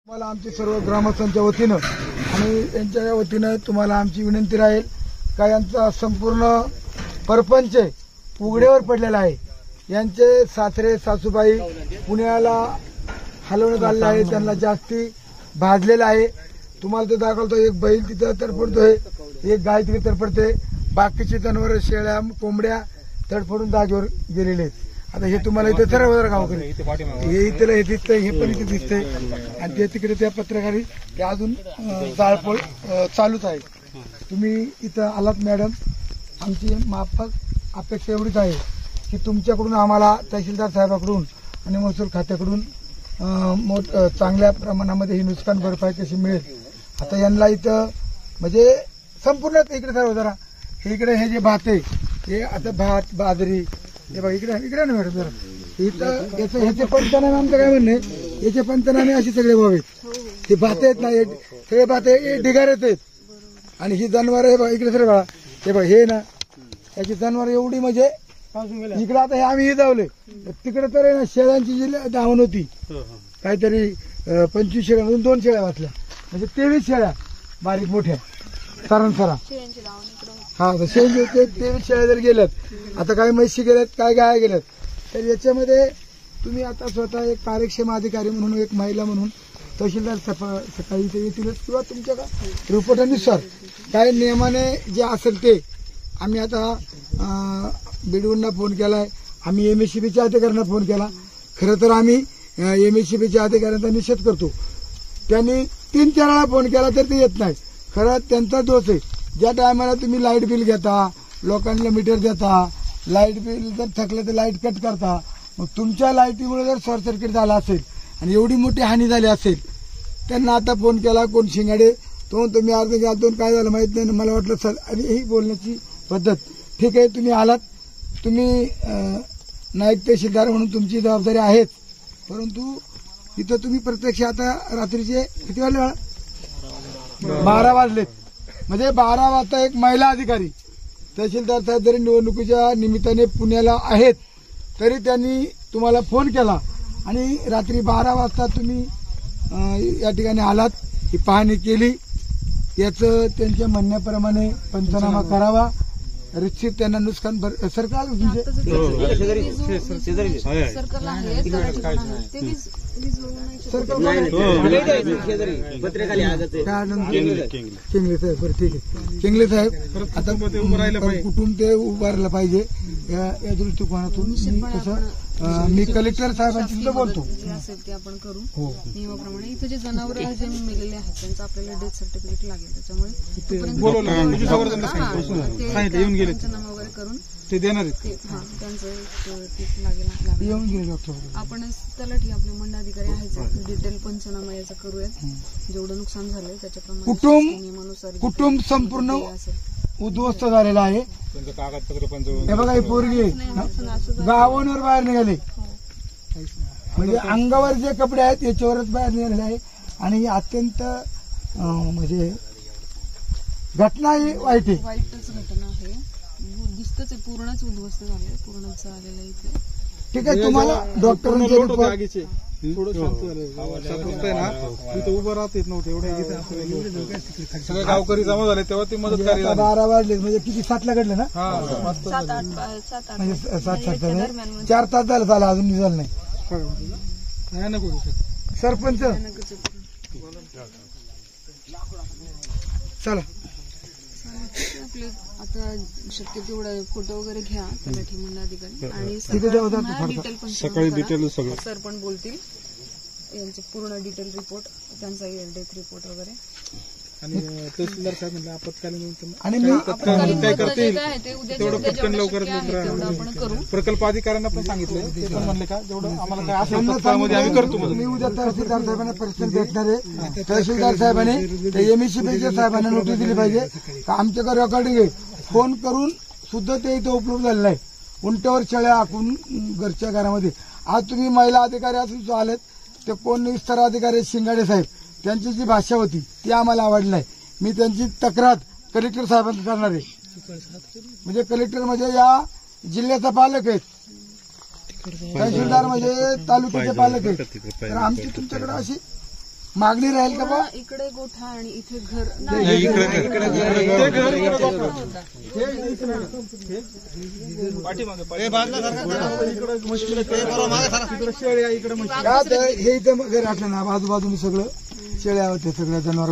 तुम्हाला आमच्या सर्व ग्रामस्थांच्या वतीनं आणि यांच्या वतीनं तुम्हाला आमची विनंती राहील का यांचा संपूर्ण परपंच उघड्यावर पडलेला आहे। यांचे सासरे सासूबाई पुण्याला हलवण्यात आले आहे, त्यांना जास्ती भाजलेला आहे। तुम्हाला तो दाखवतो, एक बैल तिथं तडफडतोय, एक गाय तिथे तडफडते, बाकीची जनावर शेळ्या कोंबड्या तडफडून जागेवर गेलेले आहेत। आता हे तुम्हाला इथे सर्व गावकरी हे इथे हे दिसतंय, हे पण इथे दिसतंय आणि ते तिकडे त्या पत्रकारी ते अजून जाळपोळ चालूच आहे। तुम्ही इथं आलात मॅडम, आमची माफक अपेक्षा एवढीच आहे की तुमच्याकडून आम्हाला तहसीलदार साहेबाकडून आणि महसूल खात्याकडून चांगल्या प्रमाणामध्ये ही नुकसान भरपाई कशी मिळेल। आता यांना इथं म्हणजे संपूर्ण इकडे सर्व जरा हे इकडे हे जे भात आहे हे आता भात बाजरी हे बघा इकडे इकडे ना मॅडम जरा इथं याचं ह्याचे पंचनामे आमचं काय म्हणणे, याचे पंचनामे असे सगळे व्हावेत। ते भात आहेत ना, सगळे भात ढिगाऱ्यात आहेत आणि ही जनावर हे बघा इकडे सर बघा हे बघा हे ना याची जनावर एवढी म्हणजे इकडे आता हे आम्ही जावले तिकडे तर ना शेळ्यांची जी धावण होती काहीतरी 25 शेळ्यामधून 2 शेळ्या वाचल्या, म्हणजे 23 शेळ्या बारीक मोठ्या सरांसरा हा शेळी 23 शेळ्या जर गेल्यात, आता काय म्हशी गेल्यात काय गाय गेल्यात, तर याच्यामध्ये तुम्ही आता स्वतः एक कार्यक्षम अधिकारी म्हणून एक महिला म्हणून तहसीलदार सकाळी इथे येतीलच किंवा तुमच्या रिपोर्टानुसार काय नियमाने जे असेल ते आम्ही आता बीडूंना फोन केलाय, आम्ही MSCBच्या अधिकाऱ्यांना फोन केला। खरं तर आम्ही MSCBच्या अधिकाऱ्यांचा निषेध करतो, त्यांनी 3-4 वेळा फोन केला तर ते येत नाही। खरं त्यांचा दोष आहे, ज्या टायमाला तुम्ही लाईट बिल घेता, लोकांना मीटर देता, लाईट बिल जर थकलं तर लाईट कट करता, मग तुमच्या लाईटीमुळे जर शॉर्ट सर्किट झाला असेल आणि एवढी मोठी हानी झाली असेल, त्यांना आता फोन केला कोण शिंगाडे तो तुम्ही अर्ज घ्या दोन काय झालं माहित नाही, मला वाटलं सर आणि ही बोलण्याची पद्धत ठीक आहे। तुम्ही आलात, तुम्ही नायक तहसीलदार म्हणून तुमची जबाबदारी आहेच, परंतु इथं तुम्ही प्रत्यक्ष आता रात्रीचे किती वाजले 12 वाजलेत, म्हणजे 12 वाजता एक महिला अधिकारी तहसीलदार साहेब जरी निवडणुकीच्या निमित्ताने पुण्याला आहेत तरी त्यांनी तुम्हाला फोन केला आणि रात्री 12 वाजता तुम्ही या ठिकाणी आलात, ही पाहणी केली। याचं त्यांच्या म्हणण्याप्रमाणे पंचनामा करावा, रितसर त्यांना नुकसान सरकार चिंगले साहेब बरं ठीक आहे, चिंगले साहेब आता कुटुंब ते उभारलं पाहिजे या दृष्टिकोनातून मी कलेक्टर साहेबांशी सुद्धा बोलतो ते आपण करू नियमाप्रमाणे। इथे जे जनावर जे मेलेले आहेत त्यांचं आपल्याला डेथ सर्टिफिकेट लागेल, त्याच्यामुळे पंचनामा वगैरे करून ते देणार त्यांचं लागेल। आपण तलाठी आपले मंडळाधिकारी आहेत, डिटेल पंचनामा याचा करूयात, जेवढं नुकसान झालंय त्याच्याप्रमाणे कुटुंब संपूर्ण उद्ध्वस्त झालेला आहे। हे बघा ही पोरगी गावांवर बाहेर निघाले, म्हणजे अंगावर जे कपडे आहेत त्याच्यावरच बाहेर निघालेले आहे आणि अत्यंत म्हणजे घटना ही वाईटच घटना आहे, दिसतच आहे पूर्णच उद्ध्वस्त झाले, पूर्णच झालेलं इथे ठीक आहे। तुम्हाला डॉक्टरांचे उभं राहत येत नव्हते एवढे सगळे गावकरी जमा झाले तेव्हा ती मदत करायला 12 वाजले, म्हणजे किती 7ला घडले ना, 7-8 4 तास झालं अजून झालं नाही। नको सरपंच चला आपले आता शक्य तेवढा फोटो वगैरे घ्या तलाठी मंडळाधिकारी आणि सकाळी डिटेल सर पण बोलतील यांचे पूर्ण डिटेल रिपोर्ट, त्यांचा डेथ रिपोर्ट वगैरे आणि तहसीलदार साहेब म्हणले आपत्कालीन आणि मी काय करतील तेवढं पटकन लवकरात लवकर प्रकल्प अधिकाऱ्यांना पण सांगितलं, ते पण म्हणले का जेवढं आम्हाला काय असेल तत्काळमध्ये आम्ही करतो। मी उद्या तहसीलदार साहेबांना पर्सनल भेटणार आहे, तहसीलदार साहेबांनी MSCBच्या साहेबांना नोटीस दिली पाहिजे का आमच्याकडे रेकॉर्डिंग आहे, फोन करून सुद्धा ते इथे उपलब्ध झालेलं आहे, उंट्यावर शेळ्या आखून घरच्या घरामध्ये। आज तुम्ही महिला अधिकारी असून आलेत, ते कोण विस्तार अधिकारी शिंगाडे साहेब त्यांची जी भाषा होती ती आम्हाला आवडली नाही, मी त्यांची तक्रार कलेक्टर साहेबांना करणार आहे, म्हणजे कलेक्टर म्हणजे या जिल्ह्याचा पालक आहेत, तहसीलदार म्हणजे तालुक्याचे पालक आहेत, तर आमची तुमच्याकडे अशी मागणी राहील का बा? इकडे गोठा आणि इथे घर हे इथं घर असलं ना, आजूबाजूने सगळं शेळ्या होत्या, सगळ्या जनावर